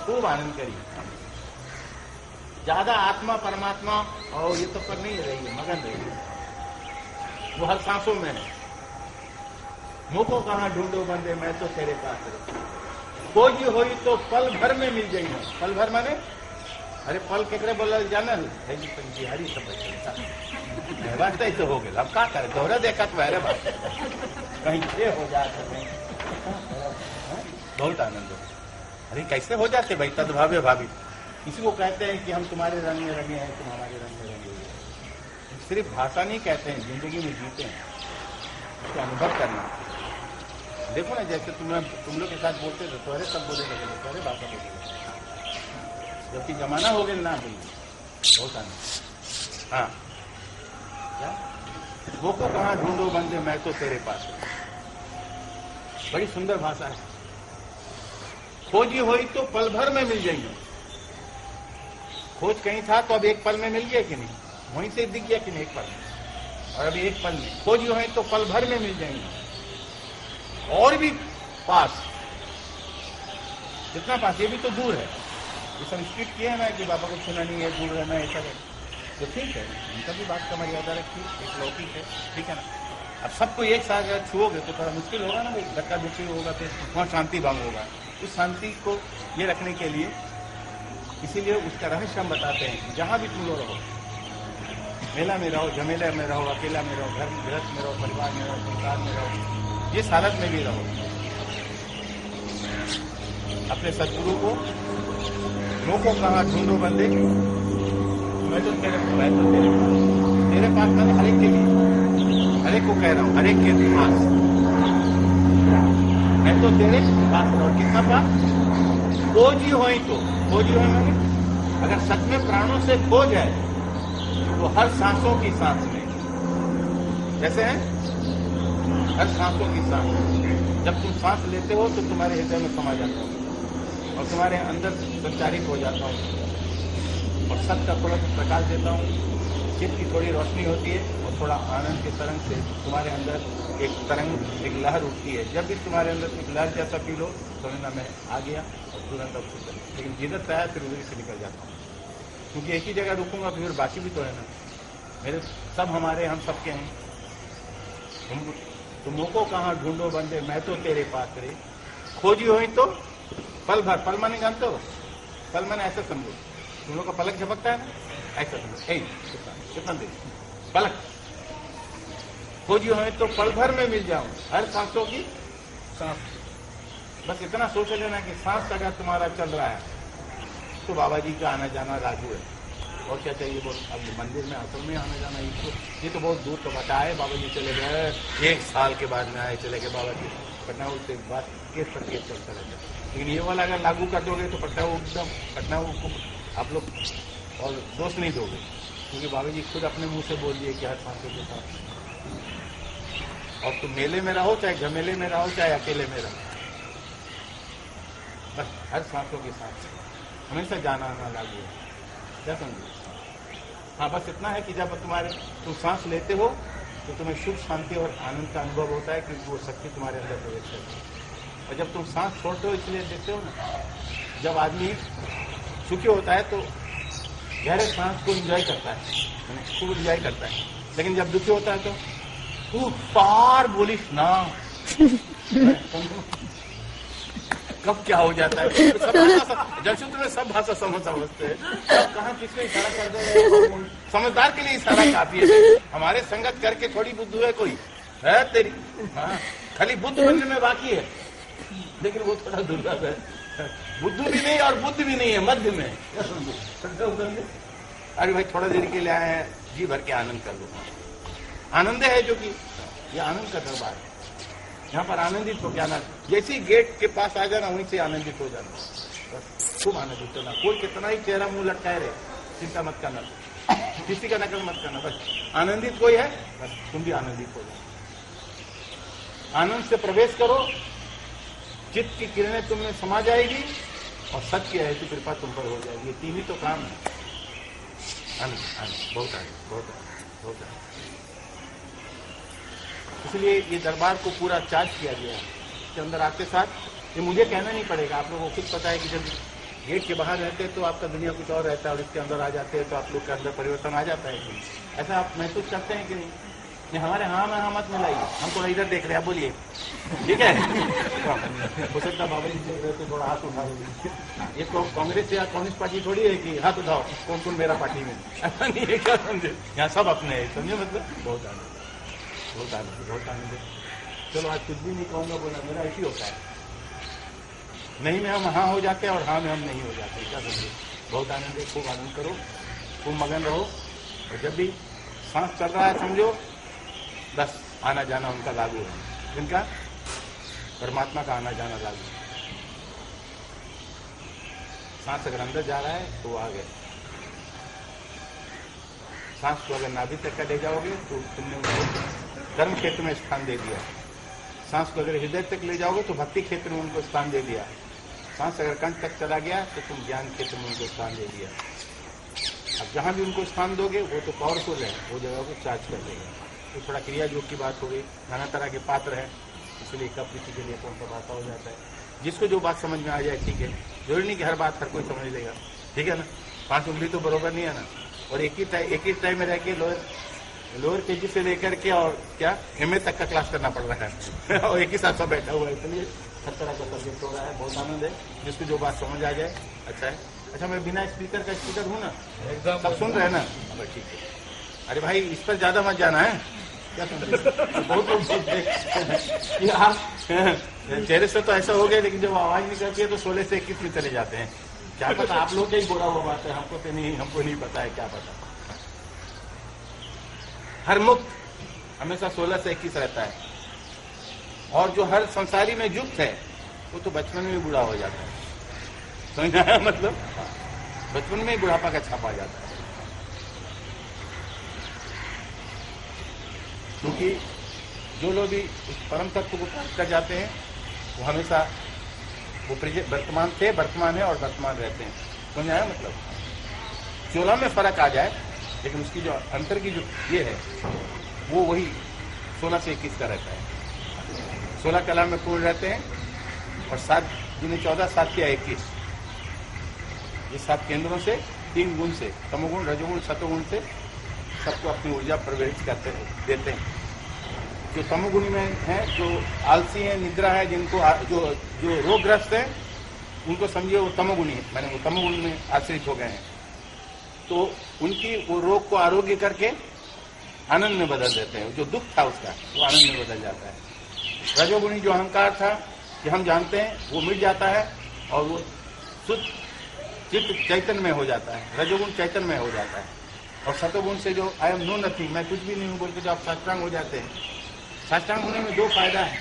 खूब आनंद करिए। ज्यादा आत्मा परमात्मा और ये तो पर नहीं रही है, मगन रही है, वो हर सांसों में है। मुँह को कहाँ ढूंढो बंदे, मैं तो तेरे पास है। खोजी होई तो पल भर में मिल जाई। पल भर माने अरे पल केकरे बोला जाना है जी पंजीहारी सब वास्ते ही तो हो गया। अब क्या करे, दोहरा देखा तो अरे बात कहीं ये हो जाता है, बहुत आनंद हो। अरे कैसे हो जाते भाई, तद्भावे भाभी। किसी को कहते हैं कि हम तुम्हारे रंग में रंगे हैं, तुम हमारे रंग में रंगे हुए। सिर्फ भाषा नहीं कहते हैं, जिंदगी में जीते हैं, उसको अनुभव करना। देखो ना, जैसे तुम लोग के साथ बोलते थे तो अरे सब बोले लगे, तो अरे भाषा बोले, जबकि जमाना हो गया ना बोलिए, बहुत आनंद। हाँ क्या वो को कहाँ ढूंढो बंदे, मैं तो तेरे पास हूं। बड़ी सुंदर भाषा है। खोजी होई तो पल भर में मिल जाएंगे। खोज कहीं था तो अब एक पल में मिल गया कि नहीं, वहीं से दिख गया कि नहीं एक पल में, और अभी एक पल में। खोजी होई तो पल भर में मिल जाएंगे। और भी पास, कितना पास, ये भी तो दूर है। ये सब स्पीड किए है ना कि बाबा को सुना नहीं है, दूर रहना है, ऐसा है तो ठीक है, उनका भी बात का मर्यादा रखिए, एक लौकिक है, ठीक है ना। अब सबको एक साथ अगर छुओगे तो थोड़ा मुश्किल होगा ना भाई, धक्का धुक्की होगा तो वहां शांति भंग होगा। उस शांति को ये रखने के लिए, इसीलिए उसका रहस्य हम बताते हैं। जहां भी तुम लोग रहो, मेला में रहो, झमेला में रहो, अकेला में रहो, घर गृहस्थ में रहो, परिवार में रहो, संसार में रहो, ये हालत में भी रहो, अपने सदगुरु को मुँह को कहाँ ढूंढो बंदे, मैं तो तेरे पास मैं हर एक के लिए, हर एक को कह रहा हूं, हर एक के पास मैं तो तेरे पास। और कितना पास? खोजी होई तो, खोजी होई मैंने अगर सच में प्राणों से खोज है तो हर सांसों की सांस में, जैसे है हर सांसों की सांस। जब तुम सांस लेते हो तो तुम्हारे हृदय में समा जाता हूं और तुम्हारे अंदर संचारित हो जाता हूं और सत्य का थोड़ा सा प्रकाश देता हूँ। चित्त की थोड़ी रोशनी होती है और थोड़ा आनंद के तरंग से तुम्हारे अंदर एक तरंग, एक लहर उठती है। जब भी तुम्हारे अंदर एक लहर जैसा फील हो तो ना मैं आ गया और तुरंत अब सुन, लेकिन जिधर से आया फिर उधर से निकल जाता हूँ, क्योंकि एक ही जगह रुकूंगा फिर बाकी भी तो है ना, मेरे सब हमारे, हम सबके हैं। तुम को कहाँ ढूंढो बंदे, मैं तो तेरे पास रे। खोजी हुई तो पल भर, पल माने जानते हो, पल माने ऐसे समझो, तुम लोग का पलक झपकता है ना, ऐसा समझो, कितना देर पलक। खोजी हुई तो पल भर में मिल जाऊं, हर सांसों की सांस। बस इतना सोच लेना कि सांस अगर तुम्हारा चल रहा है तो बाबा जी का आना जाना राजू है, और क्या चाहिए बोल। अब मंदिर में आश्रम में आना जाना ये तो बहुत दूर तो बताए, बाबा जी चले गए, 1 साल के बाद में आए, चले गए बाबा जी, पटना उसके बाद केस पर केस चलता रहता है। लेकिन ये वाला अगर लागू कर दोगे तो पटना एकदम, पटना को आप लोग और दोष नहीं दोगे, क्योंकि बाबा जी खुद अपने मुंह से बोल दिए कि हर सांसों के साथ। और तुम मेले में रहो, चाहे झमेले में रहो, चाहे अकेले में रहो, बस हर सांसों के साथ हमेशा जाना आना लागू है। क्या समझो? हाँ, बस इतना है कि जब तुम सांस लेते हो तो तुम्हें सुख, शांति और आनंद का अनुभव होता है, क्योंकि वो शक्ति तुम्हारे अंदर प्रवेश करती है। और जब तुम सांस छोड़ते हो, इसलिए देखते हो ना, जब आदमी सुखी होता है तो गहरे सांस को एंजॉय करता है, खूब एंजॉय करता है, लेकिन जब दुखी होता है तो खूब पार बोलिस ना कब क्या हो जाता है। जब से तुम्हें सब भाषा समझते हैं, तब कहाँ किसको इशारा कर दे, समझदार के लिए इशारा काफी है। हमारे संगत करके थोड़ी बुद्धू है कोई है तेरी, हाँ, खाली बुद्ध बनने में बाकी है, लेकिन वो थोड़ा दुर्लभ है। बुद्धू भी नहीं और बुद्ध भी नहीं है, मध्य में। अरे भाई थोड़ा देर के लिए आए हैं, जी भर के आनंद कर लो। आनंद है जो कि ये आनंद का दरबार है, यहाँ पर आनंदित हो जाना। जैसे ही गेट के पास आ जाना वहीं से आनंदित हो जाना, बस खूब आनंदित होना। कोई कितना ही चेहरा मुंह लटकाए रहे, चिंता मत करना, किसी का नकल मत करना, बस आनंदित कोई है, बस तुम भी आनंदित हो जाओ। आनंद से प्रवेश करो, चित्त की किरणें तुम में समा जाएगी और सत्य है कि कृपा तुम पर हो जाएगी। ये 3 ही तो काम है। आनंद, आनंद, बहुत आनंद, बहुत आनंद, बहुत आनंद। इसलिए ये दरबार को पूरा चार्ज किया गया है। इसके अंदर आते साथ ये मुझे कहना नहीं पड़ेगा, आप लोगों को खुद पता है कि जब गेट के बाहर रहते तो आपका दुनिया कुछ और रहता है, और इसके अंदर आ जाते हैं तो आप लोग के अंदर परिवर्तन आ जाता है कि ऐसा आप महसूस करते हैं कि नहीं? हमारे हाँ में हाँ मत मिलाइए, हम तो इधर देख रहे हैं, आप बोलिए, ठीक है? हो सकता बाबा जी देख रहे तो थोड़ा हाथ उठा दीजिए। ये तो कांग्रेस या कम्युनिस्ट पार्टी थोड़ी है कि हाथ उठाओ कौन कौन मेरा पार्टी में, ऐसा नहीं है, क्या समझे? यहाँ सब अपने है, समझे? मतलब बहुत आनंद, बहुत आनंद, बहुत आनंद। चलो आज कुछ भी नहीं कहूँगा, बोला मेरा ऐसी होता है, नहीं में हम हाँ हो जाते हैं और हाँ में हम नहीं हो जाते, क्या समझे? बहुत आनंद है, खूब आनंद करो, खूब मगन रहो, और जब भी सांस चल रहा है समझो बस आना जाना उनका लागू है, जिनका परमात्मा का आना जाना लागू है। सांस अगर अंदर जा रहा है तो वो आ गए, सांस को अगर नाभि तक का ले जाओगे तो तुमने उनको धर्म क्षेत्र में स्थान दे दिया, सांस को अगर हृदय तक ले जाओगे तो भक्ति क्षेत्र में उनको स्थान दे दिया, सांस अगर कंठ तक चला गया तो तुम ज्ञान क्षेत्र में उनको स्थान दे दिया। अब जहां भी उनको स्थान दोगे वो तो पावरफुल है, वो जगह को चार्ज कर देगा। तो थोड़ा क्रिया योग की बात हो गई, नाना तरह के पात्र है, इसलिए कब किसी के लिए कौन सा भाषा हो जाता है, जिसको जो बात समझ में आ जाए ठीक है, जरूरी नहीं कि हर बात हर कोई समझ लेगा, ठीक है ना? 5 उंगली तो बरोबर नहीं है ना, और एक ही टाइम में रह के लोअर केजी से लेकर के और क्या MA तक का क्लास करना पड़ रहा है और एक ही साथ सब बैठा हुआ है, इसलिए हर तरह का सब्जेक्ट हो रहा है। बहुत आनंद है, जिसको जो बात समझ आ जाए अच्छा है। अच्छा मैं बिना स्पीकर का स्पीकर हूँ ना, सब सुन रहे हैं ना? ठीक है। अरे भाई इस पर ज्यादा मत जाना है, क्या सुन रहे? बहुत लोग सोचते हैं आप चेहरे से तो ऐसा हो गया, लेकिन जब आवाज निकलती है तो 16 से 21 में चले जाते हैं। क्या पता आप लोग का ही बोला हुआ बात है, हमको तो नहीं, हमको नहीं पता है, क्या पता। हर मुक्त हमेशा 16 से 21 रहता है, और जो हर संसारी में युक्त है वो तो बचपन में बूढ़ा हो जाता है, समझ आया? मतलब बचपन में ही बुढ़ापा का छापा जाता है, क्योंकि जो लोग भी उस परम तत्व को प्राप्त कर जाते हैं वो हमेशा वो वर्तमान थे, वर्तमान है और वर्तमान रहते हैं, समझ आया? मतलब 16 में फर्क आ जाए, लेकिन उसकी जो अंतर की जो ये है वो वही 16 से 21 का रहता है। 16 कला में पूर्ण रहते हैं, और 7 जिन्हें 14 7 या 21, ये 7 केंद्रों से 3 गुण से, तमोगुण रजोगुण सतोगुण से सबको अपनी ऊर्जा प्रवेश करते देते हैं। जो तमोगुणी में है, जो आलसी है, निद्रा है, जिनको जो रोगग्रस्त है, उनको समझिए वो तमोगुणी है, मैंने वो तमोगुण में आश्रित हो गए हैं, तो उनकी वो रोग को आरोग्य करके आनंद में बदल देते हैं। जो दुख था उसका वो आनंद में बदल जाता है। रजोगुणी जो अहंकार था कि हम जानते हैं, वो मिट जाता है और वो शुद्ध चित्त चैतन्य में हो जाता है, रजोगुण चैतन्य में हो जाता है। और सतोगुण से जो आई एम नो नथिंग, मैं कुछ भी नहीं हूं बोल के जो आप साष्टांग हो जाते हैं, साष्टांग होने में 2 फायदा है।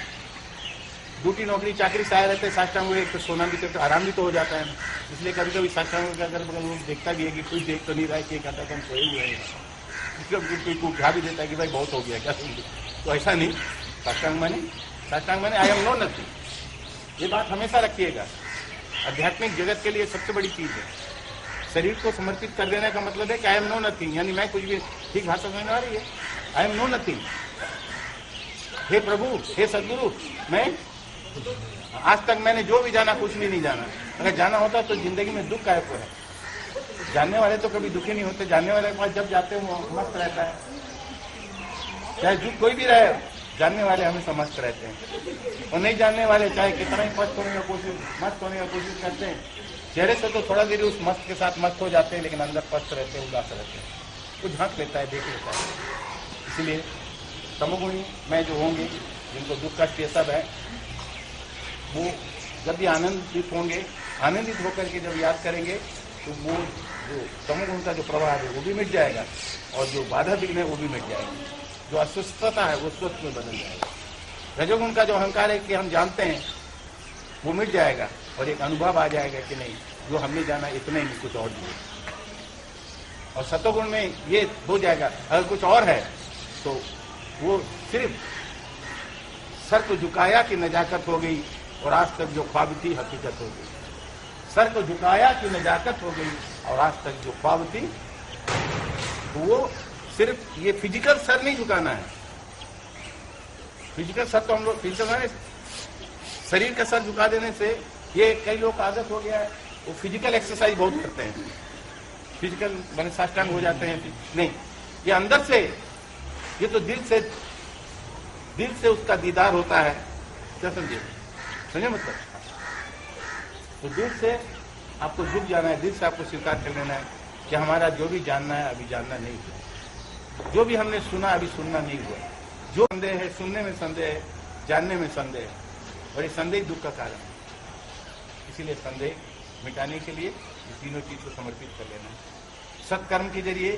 ड्यूटी नौकरी चाकरी से आए रहते हैं, साष्टांग हुए एक तो सोना भी तो आराम भी तो हो जाता है, इसलिए कभी कभी साष्टांग का अगर लोग देखता भी है कि कोई देख तो नहीं रहा है, कि कहता है हम सोए हुए हैं, कोई उठा भी देता है कि भाई बहुत हो गया क्या समझे, तो ऐसा नहीं। साष्टांग माने आई एम नो नथिंग, ये बात हमेशा रखिएगा। आध्यात्मिक जगत के लिए सबसे बड़ी चीज है, शरीर को समर्पित कर देने का मतलब है कि आई एम नो नथिंग, यानी मैं कुछ भी, ठीक भाषा समझ में आ रही है? I am no nothing. हे प्रभु, हे सदगुरु, मैं आज तक मैंने जो भी जाना कुछ भी नहीं जाना, अगर जाना होता तो जिंदगी में दुख काहे को है? जानने वाले तो कभी दुखी नहीं होते, जानने वाले के पास जब जाते हैं वो मस्त रहता है, चाहे दुख कोई भी रहे, जानने वाले हमेशा मस्त रहते हैं। और नहीं जानने वाले चाहे कितना ही मस्त होने का कोशिश करते हैं, चेहरे से तो थोड़ा देर उस मस्त के साथ मस्त हो जाते हैं, लेकिन अंदर पस्त रहते हैं, उदास रहते हैं। वो झांक लेता है, देख लेता है। इसलिए तमोगुणी में जो होंगे, जिनको दुख का सब है, वो जब भी आनंदित होंगे, आनंदित होकर के जब याद करेंगे तो वो जो तमोगुण का जो प्रभाव है वो भी मिट जाएगा, और जो बाधा विघ्न है वो भी मिट जाएगी, जो अस्वस्थता है वो स्वस्थ में बदल जाएगा। रजोगुण का जो अहंकार है कि हम जानते हैं, वो मिट जाएगा, और एक अनुभव आ जाएगा कि नहीं, जो हमने जाना इतना ही नहीं, कुछ और भी। और सतोगुण में ये हो जाएगा, अगर कुछ और है तो वो सिर्फ सर को झुकाया कि नजाकत हो गई, और आज तक जो ख्वाब थी हकीकत हो गई। सर को झुकाया कि नजाकत हो गई, और आज तक जो ख्वाब थी, वो सिर्फ ये फिजिकल सर नहीं झुकाना है। फिजिकल सर तो हम लोग, फिजिकल शरीर का सर झुका देने से ये कई लोग का आदत हो गया है वो फिजिकल एक्सरसाइज बहुत करते हैं, फिजिकल बने साष्टांग हो जाते हैं। नहीं, ये अंदर से, ये तो दिल से उसका दीदार होता है। क्या समझे मतलब? तो दिल से आपको झुक जाना है, दिल से आपको स्वीकार कर लेना है कि हमारा जो भी जानना है अभी जानना नहीं हुआ, जो भी हमने सुना अभी सुनना नहीं हुआ, जो संदेह है, सुनने में संदेह है, जानने में संदेह है, और ये संदेह दुख का कारण है। इसीलिए संदेह मिटाने के लिए ये तीनों चीज को समर्पित कर लेना है। सत्कर्म के जरिए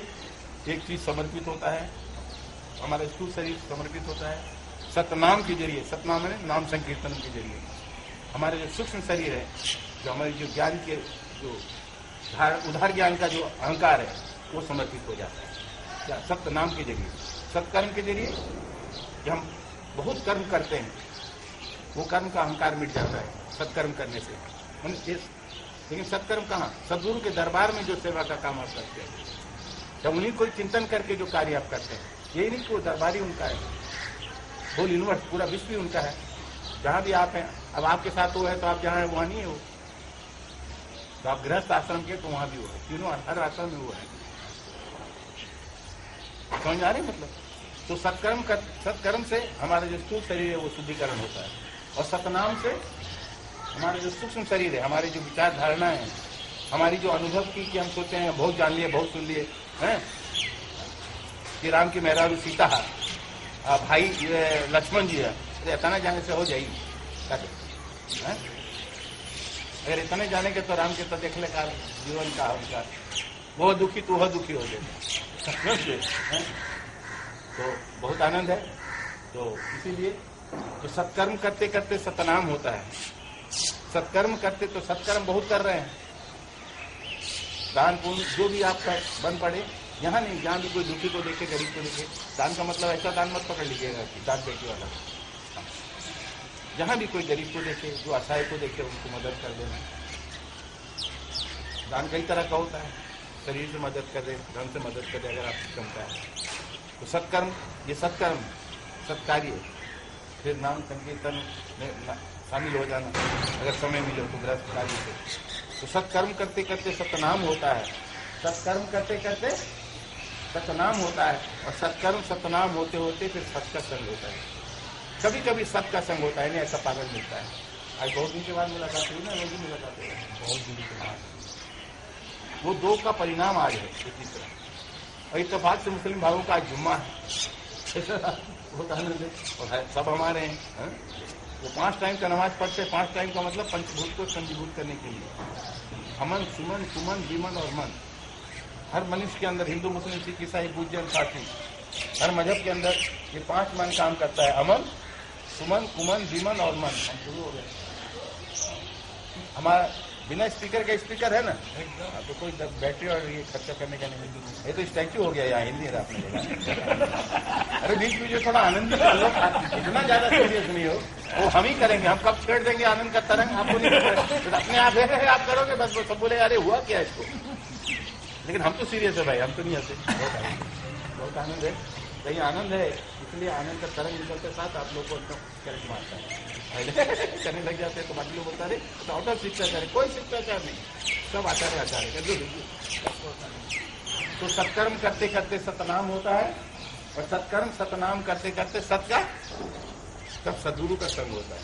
एक चीज समर्पित होता है, हमारा स्थूल शरीर समर्पित होता है। सतनाम के जरिए, सतनाम है नाम संकीर्तन के जरिए हमारे जो सूक्ष्म शरीर है, जो हमारे जो ज्ञान के जो उधार ज्ञान का जो अहंकार है वो समर्पित हो जाता है। क्या? सत्नाम के जरिए, सत्कर्म के जरिए कि हम बहुत कर्म करते हैं, वो कर्म का अहंकार मिट जाता है सत्कर्म करने से। लेकिन सत्कर्म कहाँ? सद्गुरु के दरबार में जो सेवा का काम आप करते हैं, जब उन्हीं को चिंतन करके जो कार्य आप करते हैं, यही नहीं कि वो दरबारी उनका है, होल यूनिवर्स पूरा विश्व भी उनका है। जहां भी आप हैं, अब आपके साथ वो है तो आप जहां है वहां नहीं है वो, तो आप गृहस्थ आश्रम के तो वहां भी वो है, तीनों हर आश्रम में वो है। समझ आ रहे मतलब? तो सत्कर्म से हमारा जो स्थूल शरीर है वो शुद्धिकरण होता है, और सतनाम से हमारे जो सूक्ष्म शरीर है, हमारी जो विचार धारणा है, हमारी जो अनुभव की कि हम सोचते हैं बहुत जान लिए, बहुत सुन लिए हैं कि राम की मेहरारू सीता भाई लक्ष्मण जी है, इतना जाने से हो जाएगी। अगर इतने जाने के तो राम के तो देखने का जीवन का उनका वो दुखी तो वह दुखी हो जाएगा। तो बहुत आनंद है। तो इसीलिए तो सत्कर्म करते करते सतनाम होता है। सत्कर्म करते तो सत्कर्म बहुत कर रहे हैं, दान पुण्य जो भी आपका बन पड़े, यहाँ नहीं, जहाँ भी कोई दुखी को देखे, गरीब को देखे, दान का मतलब ऐसा दान मत पकड़ लीजिएगा कि दान बेटी वाला। जहाँ भी कोई गरीब को देखे, जो असहाय को देखे, उनको मदद कर देना। दान कई तरह का होता है, शरीर से मदद कर दे, धन से मदद कर दे अगर आपकी क्षमता है तो। सत्कर्म, ये सत्कर्म, सत्कार्य, फिर नाम संकीर्तन में शामिल हो जाना अगर समय मिले तो गृहस्थ कार्य से। तो सत्कर्म करते करते सतनाम होता है, सत्कर्म करते करते सतनाम होता है, और सत्कर्म सतनाम होते होते फिर सत का संग होता है। कभी कभी सत का संग होता है, नहीं ऐसा पागल मिलता है। आज बहुत दिन के बाद मुलाकात हुई ना, वो भी मुलाकात हुई बहुत दिन के बाद, वो दो का परिणाम आज है इसी तरह। और इत्तेफाक से मुस्लिम भाइयों का आज जुम्मा है, बहुत आनंद है, और सब हमारे हैं। वो 5 टाइम का नमाज पढ़ते, 5 टाइम का मतलब पंचभूत को संजीभूत करने के लिए। अमन, सुमन, सुमन, विमन और मन, हर मनुष्य के अंदर, हिंदू मुस्लिम सिख ईसाई बुद्ध जैन पारसी, हर मजहब के अंदर ये 5 मन काम करता है। अमन, सुमन, कुमन, विमन और मन। हम शुरू हो गए। हमारा बिना स्पीकर का स्पीकर है ना, तो कोई बैटरी और ये खर्चा करने का नहीं। ये तो स्टैच्यू हो गया यहाँ, हिंदी है आपने बोला। अरे बीच में जो थोड़ा आनंद इतना ज्यादा सीरियस नहीं हो, वो हम ही करेंगे। हम कब छेड़ देंगे आनंद का तरंग, आपको नहीं पता, अपने आप है आप करोगे बस। वो सब बोले अरे हुआ क्या इसको, लेकिन हम तो सीरियस है भाई, हम तो नहीं हंसे। बहुत आनंद है, कहीं आनंद है, इसलिए आनंद का तरंग निकलते साथ आप लोग को करंट मारता है। करने लग जाते हैं तो बाकी लोग बोलता है तो आउट ऑफ शिष्टाचार है, कोई शिष्टाचार नहीं, सब आचार्य आचार्य कर। तो सत्कर्म करते करते सतनाम होता है, और सत्कर्म सतनाम करते करते सत का तब सदगुरु का संग होता है।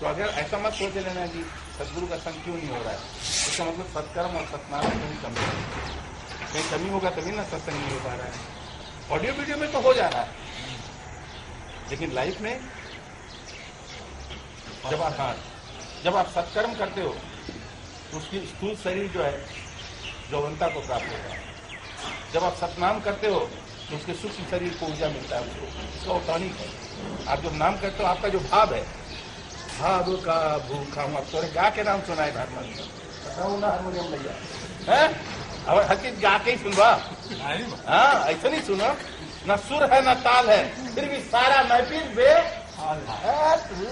तो अगर ऐसा मत सोच लेना कि सदगुरु का संग क्यों नहीं हो रहा है, इसका मतलब सत्कर्म और सतनाम में कहीं कमी है। कहीं कमी होगा तभी ना सत्संग नहीं हो पा रहा है। ऑडियो वीडियो में तो हो जा रहा है, लेकिन लाइफ में जब आप सत्कर्म करते हो तो उसकी स्थूल शरीर जो है यौवनता को प्राप्त होता है। जब आप सतनाम करते हो तो उसके सूक्ष्म शरीर को ऊर्जा मिलता है, उसका टॉनिक है। आप जब नाम करते हो, आपका जो भाव है, भाव का भूखा हूँ। अब तो गा के नाम सुना है भागवत में, बताऊ ना हारमोनियम भैया है, और हकीकत गा के ही सुनवा। हाँ, ऐसा नहीं सुनो, न सुर है न ताल है, फिर भी सारा महफिल बे तू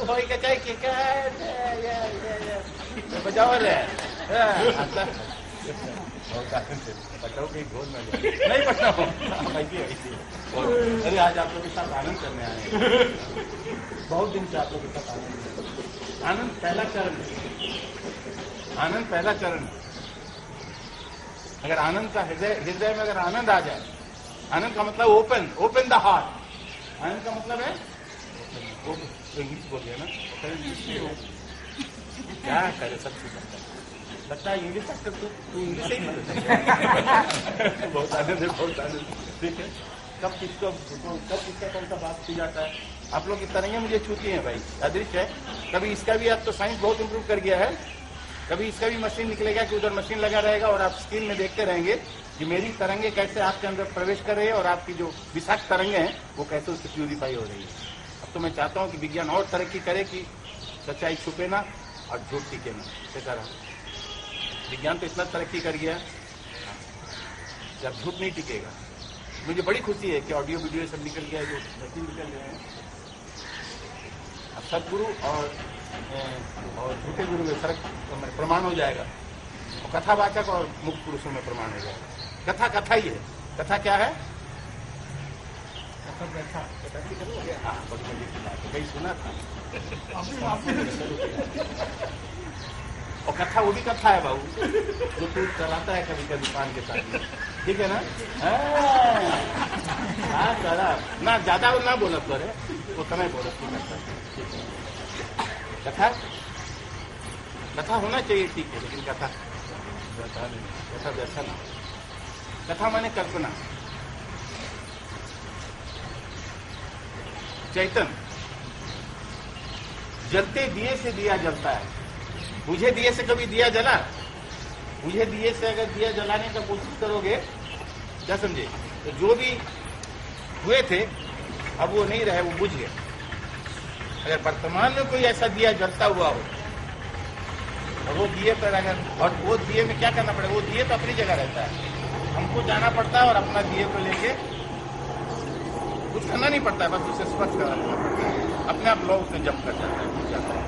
हो बजाओ रे बचाओ कहीं घोल में नहीं बचाओ। अरे आज आप लोग के साथ आनंद करने आए हैं, बहुत दिन से आप लोग के साथ आनंद पहला चरण है। आनंद पहला चरण है। अगर आनंद का हृदय में अगर आनंद आ जाए, आनंद का मतलब ओपन द हार्ट। आनंद का मतलब है इंग्लिश बोल दिया ना, क्या करे सब चीज लगता है इंग्लिश डॉक्टर। तू इंग्लिश ही नहीं बहुत आनंद है, बहुत आनंद। ठीक है, कब किसका कौन सा बात की जाता है। आप लोग की तरंगें मुझे छूती हैं भाई, अदृश्य है। कभी इसका भी अब तो साइंस बहुत इंप्रूव कर गया है, कभी इसका भी मशीन निकलेगा कि उधर मशीन लगा रहेगा और आप स्क्रीन में देखते रहेंगे कि मेरी तरंगे कैसे आपके अंदर प्रवेश कर रही है और आपकी जो विषाक्त तरंगे हैं वो कैसे उससे प्यूरिफाई हो रही है। अब तो मैं चाहता हूं कि विज्ञान और तरक्की करे कि सच्चाई छुपे ना और झूठ टिके ना। कैसा रहा विज्ञान तो इतना तरक्की कर गया, जब झूठ नहीं टिकेगा। मुझे बड़ी खुशी है कि ऑडियो वीडियो सब निकल गया, जो मशीन निकल गए हैं। अब सदगुरु और झूठे गुरु में फर्क प्रमाण हो जाएगा, और कथावाचक और मुक्त पुरुषों में प्रमाण हो जाएगा। कथा ही है। कथा क्या है? कहीं सुना था और कथा वो भी कथा है बाबू, जो तू चलाता है कभी कभी पान के साथ। ठीक है ना? हाँ करा ना, ज्यादा ना बोला तो अरे उतना ही बोला। कथा होना चाहिए, ठीक है, लेकिन कथा वैसा ना। कथा माने कल्पना। चैतन्य जलते दिए से दिया जलता है। मुझे दिए से कभी दिया जला? मुझे दिए से अगर दिया जलाने का कोशिश करोगे, क्या समझे, तो जो भी हुए थे अब वो नहीं रहे, वो बुझ गए। अगर वर्तमान में कोई ऐसा दिया जलता हुआ हो और वो दिए पर अगर, और वो दिए में क्या करना पड़ेगा, वो दिए तो अपनी जगह रहता है, हमको जाना पड़ता है और अपना दिए को लेके कुछ करना नहीं पड़ता है, बस उसे स्पर्श करना पड़ता है, अपने आप लोग उसे जम कर जाता है, बुझ जाता है।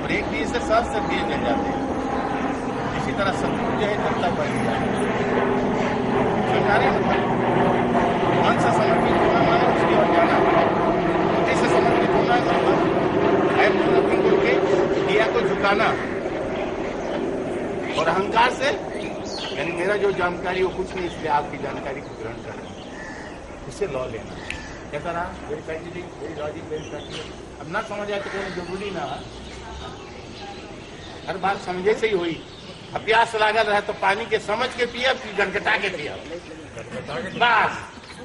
और एक दिए से सब से दिए जल जाते हैं। इसी तरह सतगुरु जो है जलता हुआ मन से समर्पित होना माने उसकी ओर जाना, बुद्धि से समर्पित होना बोल के दिया को झुकाना, और अहंकार से यानी मेरा जो जानकारी वो कुछ नहीं, इसलिए आपकी जानकारी को ग्रहण करना, उसे लॉ लेना। कैसा रहा? Very scientific, very logic, very practical. अब ना समझ आए तो कोई जरूरी ना, हर बात समझे से ही हुई। अब प्यास लागल रहे तो पानी के समझ के पिया, गटगटा के पिया, बस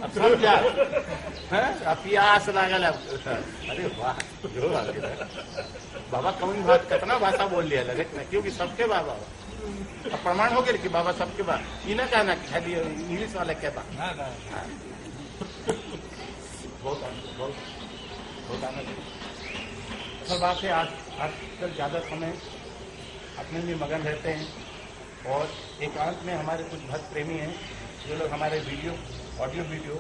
अब समझ जा। अब प्यास लागल, अरे वाह, जो बाबा कौन बात कितना भाषा बोल लिया लगे, क्योंकि सबके बाबा अब प्रमाण हो गया कि बाबा सबके बात। ये ना कहना कि खाली इंग्लिश वाला कहता। बहुत आनंद। असल बात है, आजकल ज्यादा समय अपने में मगन रहते हैं, और एकांत में हमारे कुछ भक्त प्रेमी हैं जो लोग हमारे ऑडियो वीडियो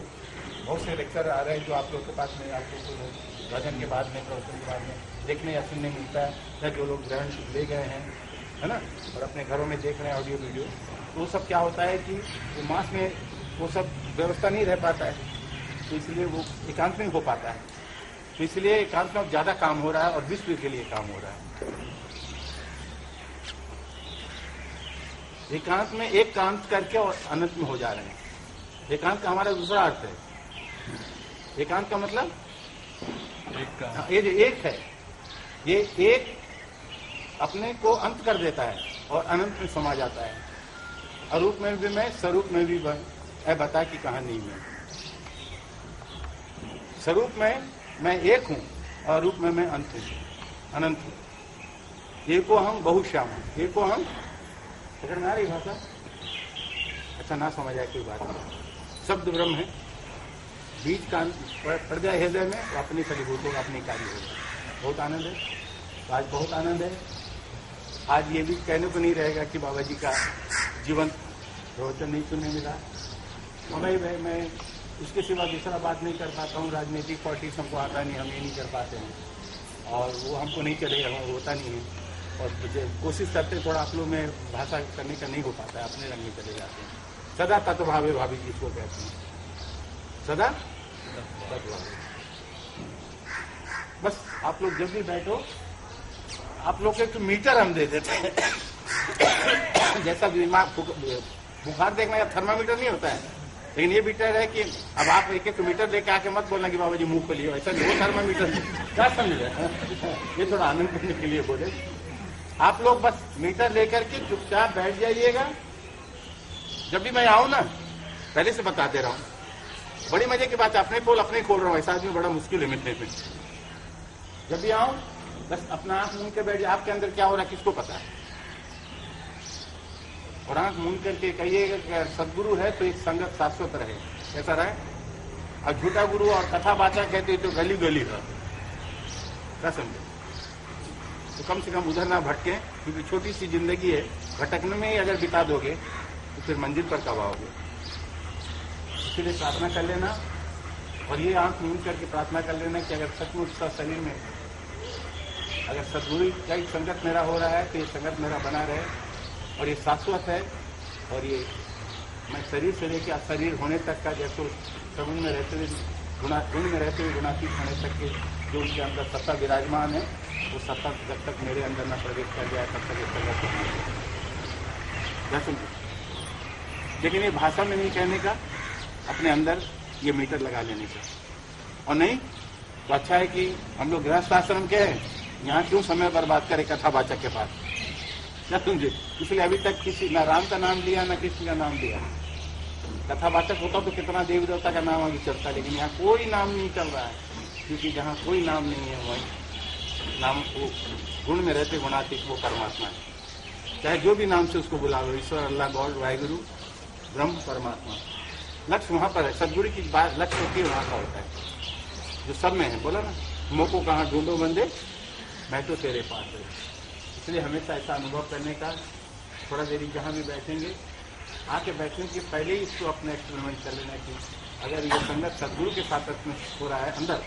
बहुत से लेक्चर आ रहे हैं, जो आप लोग के पास में, आप लोग को भजन के बाद में, प्रवचन के बाद में देखने या सुनने मिलता है, या जो लोग ग्रहण ले गए हैं, है ना, और अपने घरों में देख रहे हैं ऑडियो वीडियो। तो वो सब क्या होता है कि वो मास में वो सब व्यवस्था नहीं रह पाता है, तो इसलिए वो एकांत में हो पाता है। तो इसलिए एकांत में ज्यादा काम हो रहा है और विश्व के लिए काम हो रहा है। एकांत में एक कांत करके और अनंत में हो जा रहे हैं। एकांत का हमारा दूसरा अर्थ है। एकांत का मतलब ये जो एक है, ये एक अपने को अंत कर देता है और अनंत में समा जाता है। अरूप में भी मैं, स्वरूप में भी मैं, बता की कहानी में। स्वरूप में मैं एक हूं और रूप में मैं अंत हूं, अनंत हूं। एको हम बहुश्याम, एको हम, अगर ना रही भाषा अच्छा ना समझ आए कोई बात नहीं। शब्द ब्रह्म है, बीज का पड़ जाए हृदय में तो अपनी फलीभूत होगा, अपनी कार्य होगा। बहुत आनंद है, आज बहुत आनंद है। आज ये भी कहने को नहीं रहेगा कि बाबा जी का जीवन प्रवचन नहीं सुनने मिला। भाई मैं उसके सिवा दूसरा बात नहीं कर पाता हूँ। राजनीतिक पॉलिटिक्स हमको आता नहीं, हम ये नहीं कर पाते हैं, और वो हमको नहीं चलेगा, होता नहीं है। और कोशिश करते थोड़ा आप लोग में भाषा करने का नहीं हो पाता है, अपने रंग में चले जाते हैं। सदा तत्भावे भाभी जिसको कहते हैं, सदा तत्भावे। बस आप लोग जब भी बैठो आप लोग के तो मीटर हम दे देते हैं जैसा बुखार देखने का थर्मामीटर नहीं होता है, लेकिन ये मीटर है कि अब आप एक एक मीटर लेके आके मत बोलना कि बाबा जी मुंह खोलिए, ऐसा नहीं, वो थर्मामीटर क्या समझ रहे, ये थोड़ा आनंद करने के लिए बोले। आप लोग बस मीटर लेकर के चुपचाप बैठ जाइएगा। जब भी मैं आऊं ना, पहले से बता दे रहा हूं, बड़ी मजे की बात, अपने पोल अपने खोल रहा हूं, ऐसा आदमी बड़ा मुश्किल है मिलने में। जब भी आऊं बस अपना आंख मूंद के बैठ जाए, आपके अंदर क्या हो रहा है किसको पता है, और आंख मूंद करके कहिएगा कि सदगुरु है तो एक संगत शाश्वत रहे, कैसा रहे, और झूठा गुरु और कथा बाचा कहते तो गली गली है, क्या समझे। तो कम से कम उधर ना भटके, क्योंकि छोटी सी जिंदगी है, भटकने में ही अगर बिता दोगे तो फिर मंजिल पर कब आओगे। इसलिए प्रार्थना कर लेना, और ये आंख मूंद करके प्रार्थना कर लेना कि अगर सचमुच सा शरीर में अगर सदगुरु का ही संगत मेरा हो रहा है तो ये संगत मेरा बना रहे, और ये शाश्वत है, और ये मैं शरीर से लेकर शरीर होने तक का, जैसे सगुण में रहते हुए गुण में रहते हुए गुणातीत होने तक के जो उनके अंदर सत्ता विराजमान है, वो सत्ता जब तक मेरे अंदर न प्रवेश कर जाए तब तक ये संगत नहीं। लेकिन ये भाषा में नहीं कहने का, अपने अंदर ये मीटर लगा लेने का। और नहीं तो अच्छा है कि हम लोग गृहस्थ आश्रम के हैं, यहाँ क्यों समय बर्बाद करें कथावाचक के पास, क्या समझे। इसलिए अभी तक किसी न राम का नाम लिया न कृष्ण का नाम लिया। कथावाचक होता तो कितना देवी देवता का नाम अभी चलता है, लेकिन यहाँ कोई नाम नहीं चल रहा है, क्योंकि जहाँ कोई नाम नहीं है वही नाम वो गुण में रहते गुणातीत वो परमात्मा है। चाहे जो भी नाम से उसको बुला लो, ईश्वर, अल्लाह, गॉड, वाहिगुरु, ब्रह्म, परमात्मा, लक्ष्य वहां पर है। सदगुरु की बात लक्ष्य होती है, वहां का होता है जो सब में है। बोला ना, मोको कहाँ ढूंढो बंदे, मैं तो तेरे पास है। इसलिए हमेशा ऐसा अनुभव करने का, थोड़ा देरी जहाँ भी बैठेंगे आके बैठने के पहले ही इसको अपने एक्सपेरिमेंट कर लेना कि अगर ये संगत सदगुरु के साथ में हो रहा है अंदर,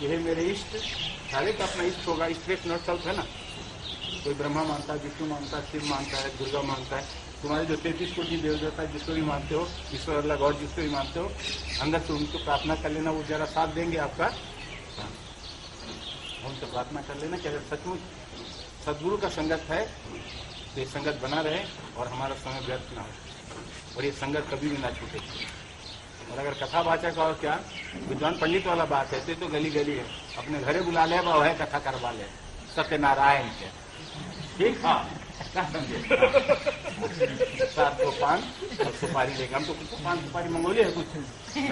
ये मेरे इष्ट, सारे का अपना इष्ट होगा, स्ट्रेट नॉट सेल्फ है ना। कोई ब्रह्मा मानता है, विष्णु मानता है, शिव मानता है, दुर्गा मानता है, तुम्हारे जो 33 कोटि देव देवता है जिसको भी मानते हो, ईश्वर, अल्लाह, गॉड जिसको भी मानते हो, अंदर से उनको प्रार्थना कर लेना, वो जरा साथ देंगे आपका। उनसे प्रार्थना कर लेना कि अगर सचमुच सदगुरु का संगत है तो ये संगत बना रहे और हमारा समय व्यर्थ ना हो, और ये संगत कभी भी ना छूटे। और अगर कथावाचक और क्या विद्वान पंडित वाला बात है तो गली गली है, अपने घरे बुला ले, वह है कथा करवा ले, सत्यनारायण के, ठीक। हाँ, क्या समझे, 7 को पान और सुपारी लेकर, हम तो कुछ पान सुपारी मंगोली है कुछ,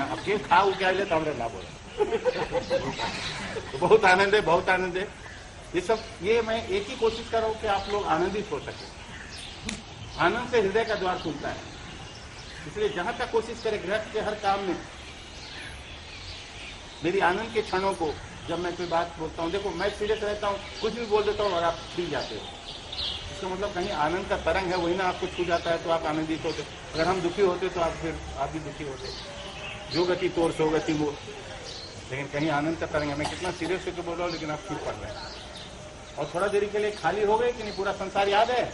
अब के खाओ क्या ले तो हमने ना बोला। तो बहुत आनंद है, बहुत आनंद है। ये सब, ये मैं एक ही कोशिश कर रहा हूँ कि आप लोग आनंदित हो सके। आनंद से हृदय का द्वार खुलता है, इसलिए जहां तक कोशिश करें गृहस्थ के हर काम में मेरी आनंद के क्षणों को, जब मैं कोई बात बोलता हूँ, देखो मैं सीरियस रहता हूँ, कुछ भी बोल देता हूँ और आप छू जाते हो, इसका मतलब कहीं आनंद का तरंग है, वही ना आपको छू जाता है तो आप आनंदित होते। अगर हम दुखी होते तो आप भी दुखी होते। जो गति तोर सो गति वो, लेकिन कहीं आनंद का तरंग है। मैं कितना सीरियस होकर बोल रहा हूँ, लेकिन आप ठीक पड़ रहे हैं। और थोड़ा देरी के लिए खाली हो गए कि नहीं, पूरा संसार याद है,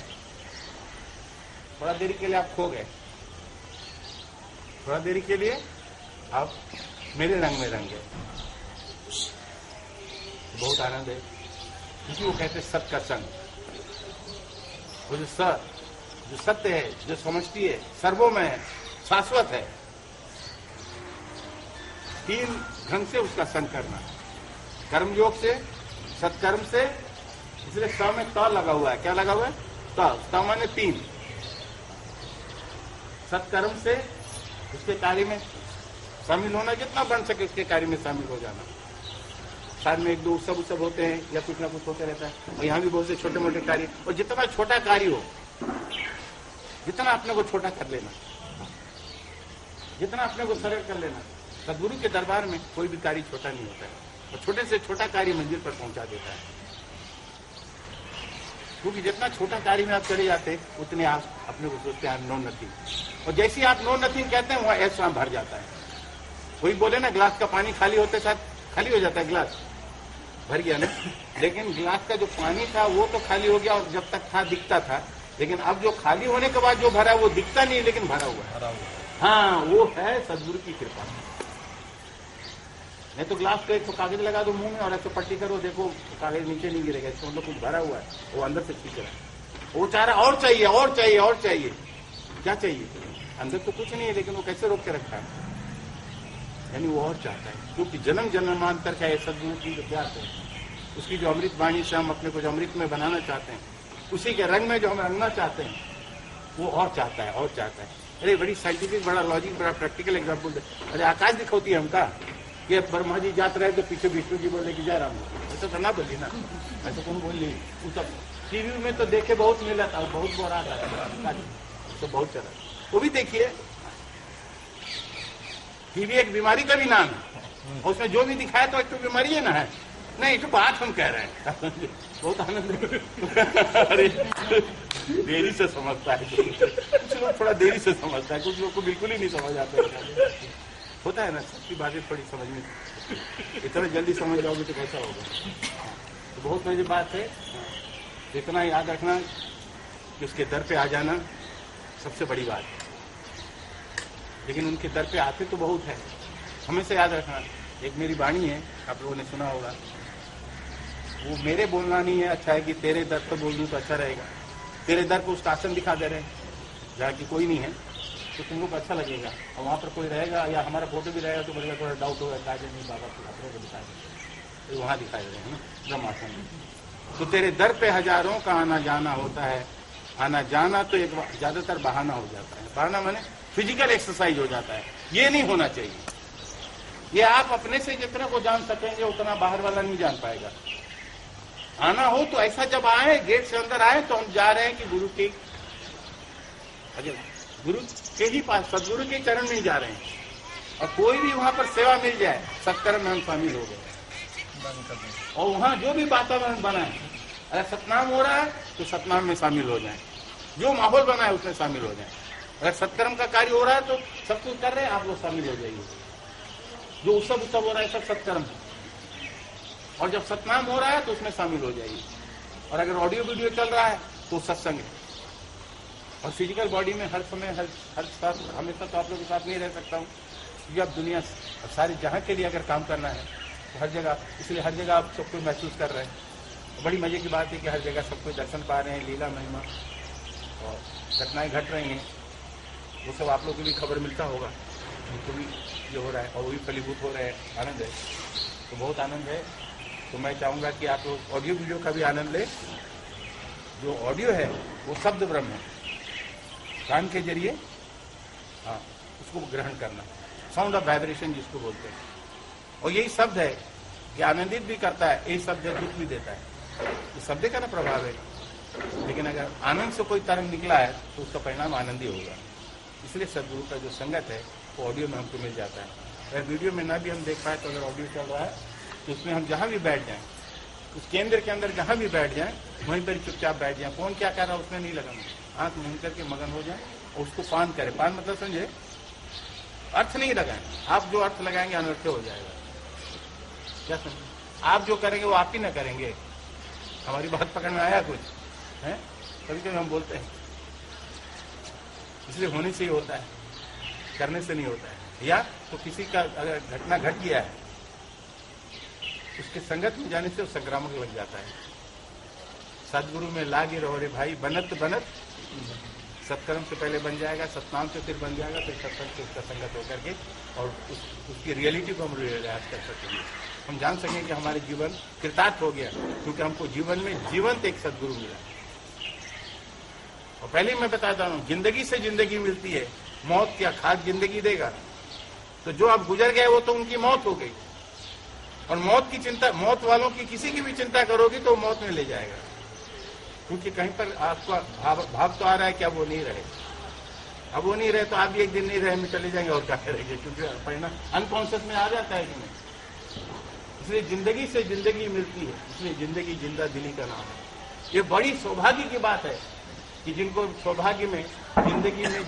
थोड़ा देरी के लिए आप खो गए, थोड़ा देरी के लिए आप मेरे रंग में रंग गए, बहुत आनंद है। क्योंकि वो कहते सत्य का संग, वो जो सत्य है, जो समष्टि है, सर्वों में है, शाश्वत है, 3 ढंग से उसका संग करना, कर्मयोग से, सत्कर्म से। इसलिए स में त लगा हुआ है, क्या लगा हुआ है, त माने 3, सत्कर्म से उसके कार्य में शामिल होना, जितना बन सके उसके कार्य में शामिल हो जाना। साथ में 1-2 उत्सव होते हैं या कुछ ना कुछ होते रहता है, और यहाँ भी बहुत से छोटे मोटे कार्य, और जितना छोटा कार्य हो, जितना अपने को छोटा कर लेना, जितना अपने को सरल कर लेना। सदगुरु के दरबार में कोई भी कार्य छोटा नहीं होता है, और छोटे से छोटा कार्य मंजिल पर पहुंचा देता है। क्योंकि जितना छोटा कार्य में आप चले जाते हैं, उतने आप अपने को सोचते हैं नो नथिंग, और जैसे ही आप नो नथिंग कहते हैं, वहां ऐसा भर जाता है। कोई बोले ना, ग्लास का पानी खाली होते साथ खाली हो जाता है, गिलास भर गया ना, लेकिन गिलास का जो पानी था वो तो खाली हो गया, और जब तक था दिखता था, लेकिन अब जो खाली होने के बाद जो भरा वो दिखता नहीं, लेकिन भरा हुआ है। हाँ, वो है सदगुरु की कृपा। नहीं तो ग्लास पे एक तो कागज लगा दो मुंह में और ऐसे पट्टी करो, देखो कागज नीचे नहीं गिरेगा, इसमें मतलब कुछ भरा हुआ है, वो अंदर से खींच रहा है, वो चाह रहा और चाहिए और चाहिए और चाहिए। क्या चाहिए? अंदर तो कुछ नहीं है, लेकिन वो कैसे रोक के रखा है, यानी वो और चाहता है, क्योंकि जन्म जन्मांतर का ये सद्गुरु की जो प्यास है, उसकी जो अमृत वाणी से हम अपने को जो अमृत में बनाना चाहते हैं, उसी के रंग में जो हम रंगना चाहते हैं, वो और चाहता है और चाहता है। अरे बड़ी साइंटिफिक, बड़ा लॉजिक, बड़ा प्रैक्टिकल एग्जाम्पल दे। अरे आकाश दिखोती है हमका कि ब्रह्मा जी जाते रहे तो पीछे विष्णु जी बोले कि जय राम, ऐसा तो ना बोली ना, ऐसा कौन बोल ली? वो सब टीवी में तो देखे बहुत मिला था, बहुत बोरा था, तो बहुत चला। वो भी देखिए, टीवी एक बीमारी का भी नाम है, और उसमें जो भी दिखाया तो एक तो बीमारी है ना है, नहीं तो बात हम कह रहे हैं। बहुत आनंद अरे देरी से समझता है, कुछ लोग थोड़ा देरी से समझता है, कुछ लोग को बिल्कुल ही नहीं समझ आता है। होता है ना, सबकी बातें थोड़ी समझ में, इतना जल्दी समझ जाओगे तो कैसा होगा। तो बहुत बड़ी बात है, इतना याद रखना कि उसके दर पे आ जाना सबसे बड़ी बात है। लेकिन उनके दर पे आते तो बहुत है, हमेशा याद रखना। एक मेरी वाणी है, आप लोगों ने सुना होगा, वो मेरे बोलना नहीं है, अच्छा है कि तेरे दर पर बोल दूं तो अच्छा रहेगा। तेरे दर को उसका आसन दिखा दे रहे हैं, जहाँ की कोई नहीं है, तो तुम लोग को अच्छा लगेगा, और वहाँ पर कोई रहेगा या हमारा फोटो भी रहेगा तो बोलेगा थोड़ा डाउट होगा, कहा नहीं बाबा को दिखा दे, तो वहाँ दिखाई दे रहे हैं ना ब्रह्मासन में। तो तेरे दर पे हजारों का आना जाना होता है। आना जाना तो एक ज्यादातर बहाना हो जाता है, बहाना माने फिजिकल एक्सरसाइज हो जाता है, ये नहीं होना चाहिए। ये आप अपने से जितना को जान सकेंगे उतना बाहर वाला नहीं जान पाएगा। आना हो तो ऐसा जब आए, गेट से अंदर आए तो हम जा रहे हैं कि गुरु के ही पास, सदगुरु के चरण में जा रहे हैं, और कोई भी वहां पर सेवा मिल जाए, सत्कर्म में हम शामिल हो गए। और वहां जो भी वातावरण बना है, अगर सतनाम हो रहा है तो सतनाम में शामिल हो जाए, जो माहौल बना है उसमें शामिल हो जाए। अगर सत्कर्म का कार्य हो रहा है तो सब कुछ कर रहे हैं, आप लोग शामिल हो जाइए। जो उत्सव हो रहा है सब सत्कर्म है, और जब सतनाम हो रहा है तो उसमें शामिल हो जाइए। और अगर ऑडियो वीडियो चल रहा है तो सत्संग है। और फिजिकल बॉडी में हर समय हर साथ हमेशा तो आप लोगों के साथ नहीं रह सकता हूँ, क्योंकि अब दुनिया सारी जहाँ के लिए अगर काम करना है तो हर जगह, इसलिए हर जगह आप सबको महसूस कर रहे हैं। बड़ी मजे की बात है कि हर जगह सबको दर्शन पा रहे हैं, लीला महिमा और घटनाएं घट रही हैं, वो सब आप लोगों को भी खबर मिलता होगा, उनको भी ये हो रहा है और वो भी फलीभूत हो रहे हैं। आनंद है, तो बहुत आनंद है। तो मैं चाहूँगा कि आप लोग ऑडियो वीडियो का भी आनंद लें। जो ऑडियो है वो शब्द ब्रह्म है, कान के जरिए हाँ उसको ग्रहण करना, साउंड ऑफ वाइब्रेशन जिसको बोलते हैं। और यही शब्द है कि आनंदित भी करता है, यही शब्द दुख भी देता है, तो शब्द का ना प्रभाव है। लेकिन अगर आनंद से कोई तरंग निकला है तो उसका परिणाम आनंद ही होगा। इसलिए सदगुरु का जो संगत है वो ऑडियो में हमको मिल जाता है। अगर वीडियो में ना भी हम देख पाए तो अगर ऑडियो चल रहा है तो उसमें हम जहाँ भी बैठ जाएं, उस केंद्र के अंदर जहाँ भी बैठ जाएं, वहीं पर चुपचाप बैठ जाएं। कौन क्या कर रहा है उसमें नहीं लगाना, आंख मूंद करके मगन हो जाए और उसको पान करें। पान मतलब समझे, अर्थ नहीं लगाएं। आप जो अर्थ लगाएंगे अनर्थ हो जाएगा। क्या समझे, आप जो करेंगे वो आप ही ना करेंगे। हमारी बात पकड़ में आया कुछ है? कभी कभी हम बोलते हैं, इसलिए होने से ही होता है, करने से नहीं होता है। या तो किसी का अगर घटना घट गया है, उसके संगत में जाने से वो संक्रामक लग जाता है। सदगुरु में लागे रहो रे भाई, बनत बनत सत्कर्म से पहले बन जाएगा, सतनाम से फिर बन जाएगा, फिर सत्संग से उसका संगत होकर के और उसकी रियलिटी को हम रियलाइज कर सकेंगे। हम जान सकेंगे कि हमारे जीवन कृतार्थ हो गया, क्योंकि हमको जीवन में जीवंत एक सदगुरु मिला। और पहले ही मैं बताता हूँ, जिंदगी से जिंदगी मिलती है, मौत क्या खास जिंदगी देगा। तो जो आप गुजर गए वो तो उनकी मौत हो गई, और मौत की चिंता, मौत वालों की किसी की भी चिंता करोगी तो मौत में ले जाएगा, क्योंकि कहीं पर आपका भाव तो आ रहा है कि अब वो नहीं रहे। अब वो नहीं रहे तो आप भी एक दिन नहीं रहे में चले जाएंगे, और क्या करेंगे, क्योंकि परिणाम अनकॉन्शियस में आ जाता है कि नहीं। इसलिए जिंदगी से जिंदगी मिलती है, इसलिए जिंदगी जिंदा दिली का नाम है। ये बड़ी सौभाग्य की बात है कि जिनको सौभाग्य में जिंदगी में